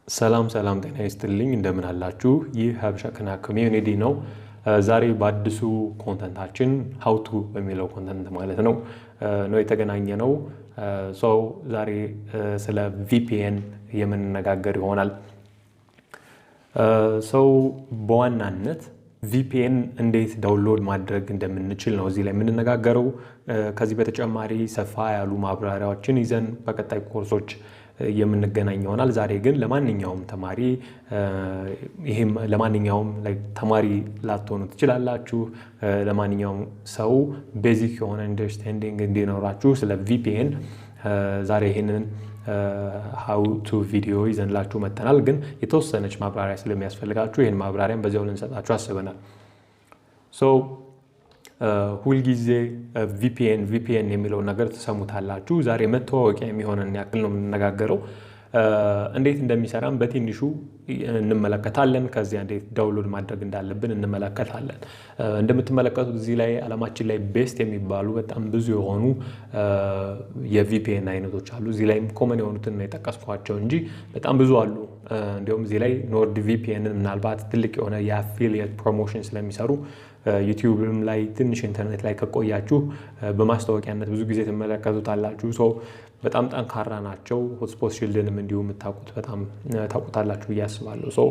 ሰላም ጤና ይስጥልኝ እንደምን አላችሁ ይህ HabeshaCanHack ኮሚዩኒቲ ነው ዛሬ በአዲሱ ኮንተንታችን how to በሚለው ኮንተንት ማለት ነው የተገናኘነው ዛሬ ስለ VPN የምንነጋገር ይሆናል በዋናነት VPN እንዴት ዳውንሎድ ማድረግ እንደምንችል ነው እዚህ ላይ የምንነጋገረው ከዚህ በተጨማሪ ሰፋ ያሉ ማብራሪያዎችን ይዘን በቀጣይ ኮርሶች የምንገናኝ ይሆናል ዛሬ ግን ለማንኛውም ተማሪ ይሄም ለማንኛውም ተማሪ ላትሆኑ ትችላላችሁ ለማንኛውም ሰው ቤዚክ የሆነ አንደርስታንዲንግ እንዲኖራችሁ ስለ VPN ዛሬ ይሄንን how to ቪዲዮ ይዘንላችሁ መተናል ግን የተወሰነች ማብራሪያ ስለሚያስፈልጋችሁ ይሄን ማብራሪያን በዚያው ልንሰጣችሁ አስበናል ሁሉ ጊዜ VPN የሚለው ነገር ተሰሙታላችሁ ዛሬ መተዋወቂያ የሚሆነን ያክል ነው የምንነጋገረው እንዴት እንደሚሰራም በትንሹ እንመለከታለን ከዚያ እንዴት ዳውንሎድ ማድረግ እንዳለብን እንመለከታለን እንደምትመለከቱት እዚህ ላይ ዓለማችን ላይ ቤስት የሚባሉ በጣም ብዙ የሆኑ የVPN አይነቶች አሉ እዚህ ላይም ኮመን የሆኑትን ነው የጠቀስኳቸው እንጂ በጣም ብዙ አሉ እንዲሁም እዚህ ላይ NordVPN ምናልባት ትልቅ የሆነ የአፊሊየት ፕሮሞሽን ስለሚሰሩ ዩቲዩብም ላይ ትንሽ ኢንተርኔት ላይ ከቆያችሁ በማስተዋወቂያነት ብዙ ጊዜ ተመለከቱታላችሁ በጣም ጠንካራ ናቸው ሆትስፖት ሺልድንም እንዲሁ የምታውቁት በጣም ታውቁታላችሁ ያስባለሁ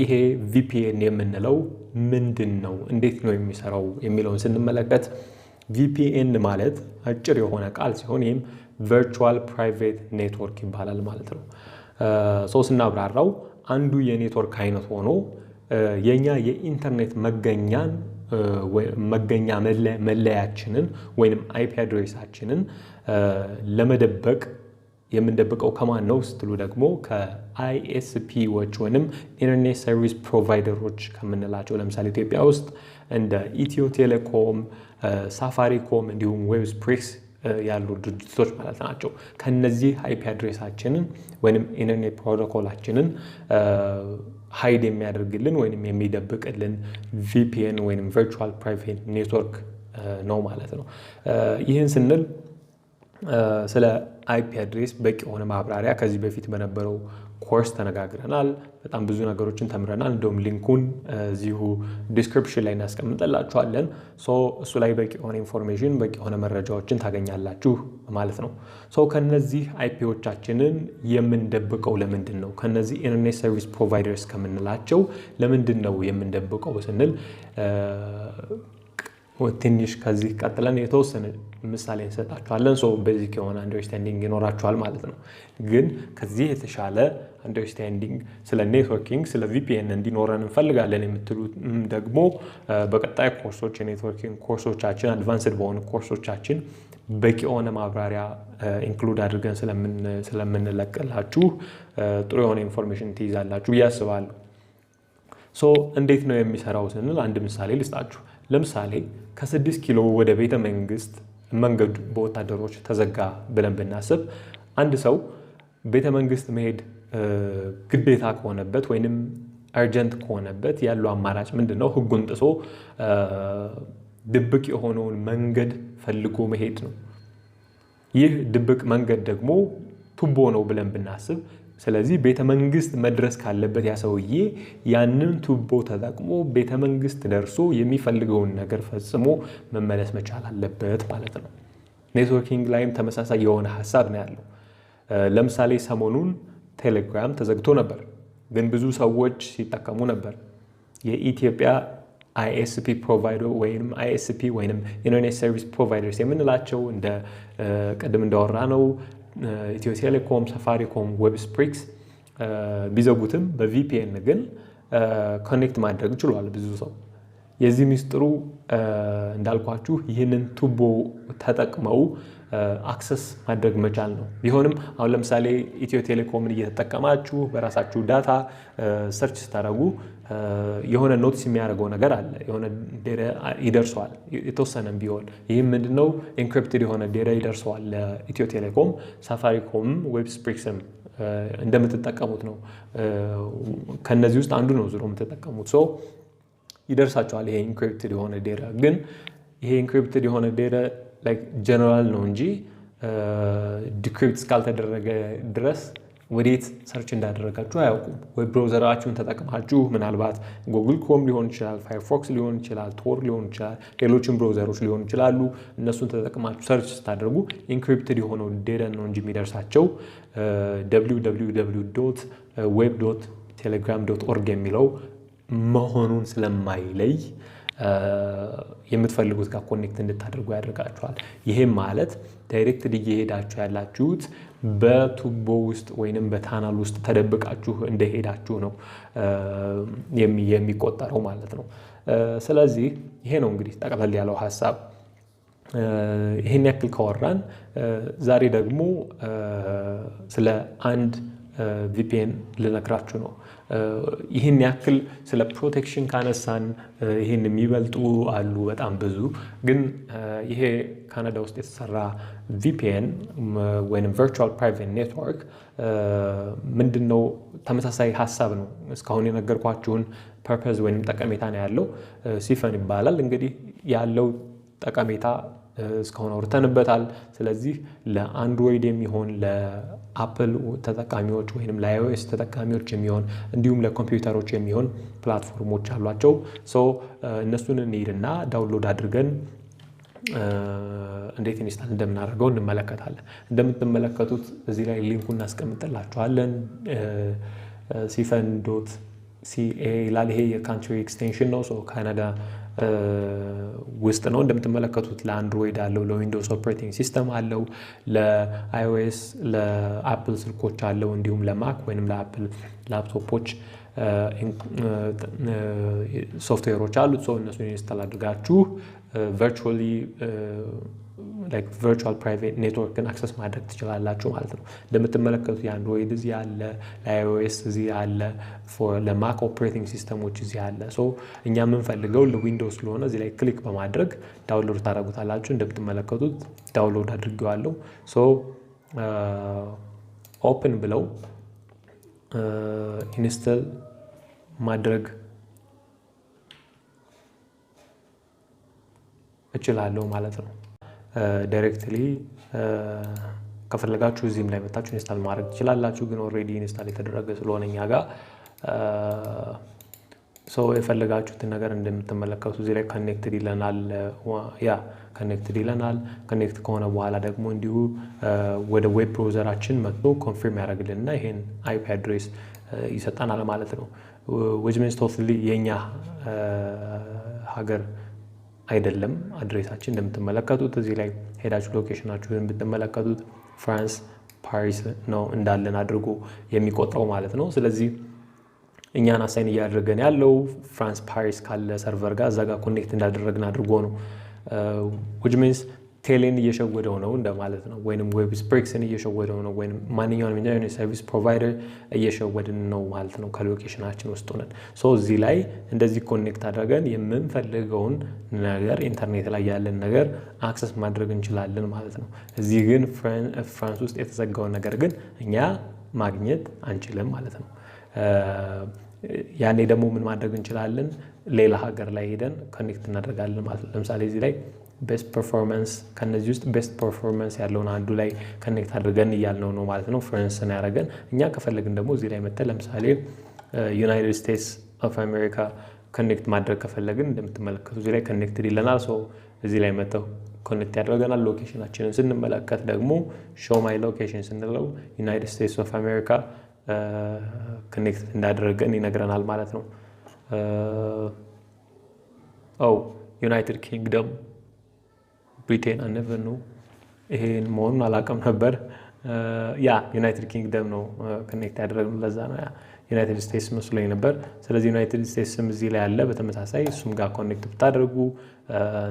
ይሄ VPN የምንለው ምንድነው እንዴት ነው የሚሰራው የሚለውን ስንመለከት VPN ማለት አጭር የሆነ ቃል ሲሆን ይሄም ቨርቹዋል ፕራይቬት ኔትወርክ ይባላል ማለት ነው ስናብራራው አንዱ የኔትወርክ አይነት ሆኖ የኛ የኢንተርኔት መገኛ መለያችንን ወይንም IP አድሬሳችንን ለመደበቅ የምንደብቀው ከማን ነው ስትሉ ደግሞ ከISPዎች ወይንም ኢንተርኔት ሰርቪስ ፕሮቫይደሮች ከምንላቸው ለምሳሌ ኢትዮጵያ ውስጥ እንደ ኢትዮ ቴሌኮም ሳፋሪኮም እንዲሁም ዌብስፕሪክስ ያሉ ድርጅቶች ማለት ናቸው ከነዚህ IP አድሬሳችንን ወይንም ኢንተርኔት ፕሮቶኮላችንን ሃይድ የሚያደርግልን ወይንም የሚደብቅልን VPN ወይንም ቨርቹዋል ፕራይቬት ኔትወርክ ነው ማለት ነው ይህን ስንል ስለ IP አድሬስ በቂ ሆነ ማብራሪያ ከዚህ በፊት በነበረው ኮርስ ተነጋግረናል በጣም ብዙ ነገሮችን ተምረናል እንደውም ሊንኩን እዚሁ ዲስክሪፕሽን ላይ እናስቀምጥላችኋለን እሱ ላይ በቂ ሆነ ኢንፎርሜሽን በቂ ሆነ መረጃዎችን ታገኛላችሁ ማለት ነው ከነዚህ IPዎቻችንን የምንደብቀው ለምንድን ነው ከነዚህ ኢንተርኔት ሰርቪስ ፕሮቫይደርስ ከምንላቸው ለምንድን ነው የምንደብቀው ስንል ትንሽ ከዚህ ቀጥለን የተወሰነ ምሳሌ እንሰጣችኋለን ቤዚክ የሆነ አንደርስታንዲንግ ይኖራችኋል ማለት ነው ግን ከዚህ የተሻለ አንደርስታንዲንግ ስለ ኔትወርኪንግ ስለ VPN እንዲኖረን እንፈልጋለን የምትሉ ደግሞ በቀጣይ ኮርሶች የኔትወርኪንግ ኮርሶቻችን አድቫንስድ በሆኑ ኮርሶቻችን በቂ የሆነ ማብራሪያ ኢንክሉድ አድርገን ስለምንለቅላችሁ ጥሩ የሆነ ኢንፎርሜሽን ትይዛላችሁ ያስባሉ እንዴት ነው የሚሰራው ስንል አንድ ምሳሌ ልስጣችሁ ለምሳሌ ከ6 ኪሎ ወደ ቤተ መንግስት መንገዱ በወታደሮች ተዘጋ ብለን ብናስብ አንድ ሰው ቤተ መንግስት መሄድ ግዴታ ከሆነበት ወይንም አርጀንት ከሆነበት ያለው አማራጭ ምንድነው ህጉን ጥሶ ድብቅ የሆነውን መንገድ ፈልጎ መሄድ ነው ይህ ድብቅ መንገድ ደግሞ ቱቦ ነው ብለን ብናስብ ስለዚህ ቤተ መንግስት መድረስ ካለበት ያ ሰውዬ ያንን ቱቦ ተጠቅሞ ቤተ መንግስት ደርሶ የሚፈልገውን ነገር ፈጽሞ መመለስ መቻል አለበት ማለት ነው ኔትወርኪንግ ላይም ተመሳሳይ የሆነ ሐሳብ ነው ያለው ለምሳሌ ሰሞኑን ቴሌግራም ተዘግቶ ነበር ግን ብዙ ሰዎች ሲጠቀሙ ነበር የኢትዮጵያ ISP ፕሮቫይደር ወይንም ISP ወይንም ኢንተርኔት ሰርቪስ ፕሮቫይደርስ የምንላቸው እንደ ቀደም እንዳወራ ነው ኢትዮ ቴሌኮም ሳፋሪኮም ዌብስፕሪክስ ቢዘጉትም በVPN ግን ኮኔክት ማድረግ ይችላል ብዙ ሰው የዚህ ሚስጥሩ እንዳልኳችሁ ይህንን ቱቦ ተጠቅመው አክሰስ ማድረግ መቻል ነው ቢሆንም አሁን ለምሳሌ ኢትዮ ቴሌኮምን እየተጠቀማችሁ በራሳችሁ ዳታ ሰርች ስታደርጉ የሆነ ኖቲስ የሚያደርገው ነገር አለ የሆነ ዴታ ይደርሰዋል የተወሰነም ቢሆን ይህም ምንድነው ኢንክሪፕትድ የሆነ ዴታ ይደርሰዋል ለኢትዮ ቴሌኮም ሳፋሪኮም ዌብስፕሪክስም እንደምትጠቀሙት ነው ከነዚህ ውስጥ አንዱ ነው ዝሮ የምትጠቀሙት ይደርሳቸዋል ይሄ ኢንክሪፕትድ የሆነ ዴታ ግን ይሄ ኢንክሪፕትድ የሆነ ዴታ ጀነራል ነው እንጂ ዲክሪፕት እስካልተደረገ ድረስ ወዴት ሰርች እንዳደረጋችሁ አያውቁም። ዌብ ብራውዘራችሁን ተጠቅማችሁ ምናልባት ጉግል ክሮም ሊሆን ይችላል፣ ፋየርፎክስ ሊሆን ይችላል፣ ቶር ሊሆን ይችላል፣ ሌሎችም ብራውዘሮች ሊሆኑ ይችላሉ። እነሱን ተጠቅማችሁ ሰርች ስታደርጉ ኢንክሪፕትድ የሆነው ዴታ ነው እንጂ የሚደርሳቸው www.web.telegram.org የሚለው መሆኑን ስለማይለይ የምትፈልጉት ጋር ኮኔክት እንድታደርጉ ያደርጋችኋል። ይሄም ማለት ዳይሬክትሊ እየሄዳችሁ ያላችሁት በቱቦ ውስጥ ወይንም በታናል ውስጥ ተደብቃችሁ እንደሄዳችሁ ነው የሚቆጠረው ማለት ነው። ስለዚህ ይሄ ነው እንግዲህ ጠቅለል ያለው ሐሳብ። ይሄን ያክል ካወራን ዛሬ ደግሞ ስለ አንድ VPN ልነግራችሁ ነው። ይህን ያክል ስለ ፕሮቴክሽን ካነሳን ይህን የሚበልጡ አሉ በጣም ብዙ። ግን ይሄ ካናዳ ውስጥ የተሰራ VPN ወይም ቨርቹዋል ፕራይቬት ኔትወርክ ምንድነው? ተመሳሳይ ሐሳብ ነው። እስካሁን የነገርኳችሁን ፐርፐዝ ወይም ጠቀሜታ ነው ያለው። ሲፈን ይባላል። እንግዲህ ያለው ጠቀሜታ እስካሁን አውርተንበታል። ስለዚህ ለአንድሮይድ የሚሆን ለአፕል ተጠቃሚዎች ወይም ለአይኦኤስ ተጠቃሚዎች የሚሆን እንዲሁም ለኮምፒውተሮች የሚሆን ፕላትፎርሞች አሏቸው። እነሱን እንሂድና ዳውንሎድ አድርገን እንዴት ኢንስታል እንደምናደርገው እንመለከታለን። እንደምትመለከቱት እዚህ ላይ ሊንኩን እናስቀምጥላችኋለን። sifen.ca ይላል። ይሄ የካንትሪ ኤክስቴንሽን ነው። ካናዳ ውስጥ ነው። እንደምትመለከቱት ለአንድሮይድ አለው፣ ለዊንዶውስ ኦፕሬቲንግ ሲስተም አለው፣ ለአይኦኤስ ለአፕል ስልኮች አለው፣ እንዲሁም ለማክ ወይንም ለአፕል ላፕቶፖች ሶፍትዌሮች አሉት። እነሱን ኢንስታል አድርጋችሁ ቨርቹዋሊ ቨርቹዋል ፕራይቬት ኔትወርክን አክሰስ ማድረግ ትችላላችሁ ማለት ነው። እንደምትመለከቱት የአንድሮይድ እዚህ አለ፣ ለአይኦኤስ እዚህ አለ፣ ለማክ ኦፕሬቲንግ ሲስተሞች እዚህ አለ። እኛ የምንፈልገው ለዊንዶውስ ስለሆነ እዚህ ላይ ክሊክ በማድረግ ዳውንሎድ ታደርጉታላችሁ። እንደምትመለከቱት ዳውንሎድ አድርጌዋለሁ። ኦፕን ብለው ኢንስታል ማድረግ እችላለሁ ማለት ነው። ዳይሬክትሊ ከፈለጋችሁ እዚህም ላይ መታችሁ ኢንስታል ማድረግ ትችላላችሁ። ግን ኦልሬዲ ኢንስታል የተደረገ ስለሆነ እኛ ጋር የፈለጋችሁትን ነገር እንደምትመለከቱ እዚህ ላይ ኮኔክትድ ይለናል። ኮኔክትድ ይለናል። ኮኔክት ከሆነ በኋላ ደግሞ እንዲሁ ወደ ዌብ ብራውዘራችን መጥቶ ኮንፊርም ያደርግልንና ይሄን አይፒ አድሬስ ይሰጣናል ማለት ነው። which means totally የኛ ሀገር አይደለም አድሬሳችን። እንደምትመለከቱት እዚህ ላይ ሄዳችሁ ሎኬሽናችሁን ብትመለከቱት ፍራንስ ፓሪስ ነው እንዳለን አድርጎ የሚቆጥረው ማለት ነው። ስለዚህ እኛን አሳይን እያደረገን ያለው ፍራንስ ፓሪስ ካለ ሰርቨር ጋር እዛ ጋር ኮኔክት እንዳደረግን አድርጎ ነው። which means ቴሌን እየሸወደው ነው እንደማለት ነው። ወይንም ዌብ ስፕሪክስን እየሸወደው ነው። ወይንም ማንኛውንም ኢንተርኔት ሰርቪስ ፕሮቫይደር እየሸወድን ነው ማለት ነው ከሎኬሽናችን ውስጥ ሆነን። እዚህ ላይ እንደዚህ ኮኔክት አድርገን የምንፈልገውን ነገር ኢንተርኔት ላይ ያለን ነገር አክሰስ ማድረግ እንችላለን ማለት ነው። እዚህ ግን ፍራንስ ውስጥ የተዘጋውን ነገር ግን እኛ ማግኘት አንችልም ማለት ነው። ያኔ ደግሞ ምን ማድረግ እንችላለን? ሌላ ሀገር ላይ ሄደን ኮኔክት እናደርጋለን ማለት ነው። ለምሳሌ እዚህ ላይ ቤስት ፐርፎርማንስ ከነዚህ ውስጥ ቤስት ፐርፎርማንስ ያለውን አንዱ ላይ ኮኔክት አድርገን እያልነው ነው ማለት ነው። ፍራንስን ያደረገን እኛ ከፈለግን ደግሞ እዚህ ላይ መተን ለምሳሌ ዩናይትድ ስቴትስ ኦፍ አሜሪካ ኮኔክት ማድረግ ከፈለግን እንደምትመለከቱ እዚህ ላይ ኮኔክትድ ይለናል። እዚህ ላይ መተው ኮኔክት ያደርገናል። ሎኬሽናችንን ስንመለከት ደግሞ ሾው ማይ ሎኬሽን ስንለው ዩናይትድ ስቴትስ ኦፍ አሜሪካ ኮኔክት እንዳደረገን ይነግረናል ማለት ነው። ዩናይትድ ኪንግደም ብሪቴን አነቨር ነው። ይሄን መሆኑን አላውቅም ነበር። ዩናይትድ ኪንግደም ነው ኮኔክት ያደረግነው። ለዛ ነው ዩናይትድ ስቴትስ መስሎኝ ነበር። ስለዚህ ዩናይትድ ስቴትስም እዚህ ላይ ያለ በተመሳሳይ እሱም ጋር ኮኔክት ብታደርጉ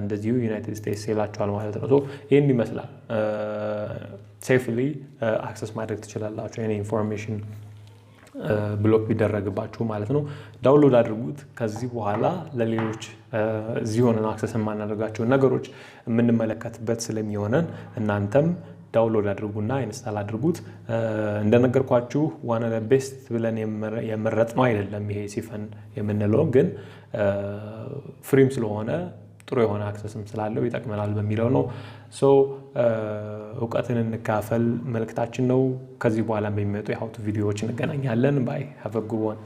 እንደዚሁ ዩናይትድ ስቴትስ ይላችኋል ማለት ነው። ይህን ይመስላል። ሴፍሊ አክሰስ ማድረግ ትችላላችሁ ይሄን ኢንፎርሜሽን ብሎክ ቢደረግባችሁ ማለት ነው። ዳውንሎድ አድርጉት። ከዚህ በኋላ ለሌሎች እዚህ ሆነን አክሰስ የማናደርጋቸው ነገሮች የምንመለከትበት ስለሚሆነን እናንተም ዳውንሎድ አድርጉና ኢንስታል አድርጉት። እንደነገርኳችሁ ዋን ኦፍ ዘ ቤስት ብለን የመረጥነው አይደለም ይሄ ሲፈን የምንለው፣ ግን ፍሪም ስለሆነ ጥሩ የሆነ አክሰስም ስላለው ይጠቅመናል በሚለው ነው። ሶ እውቀትን እንካፈል መልእክታችን ነው። ከዚህ በኋላ በሚመጡ የሀው ቱ ቪዲዮዎች እንገናኛለን። ባይ ሃቭ አ ጉድ ዋን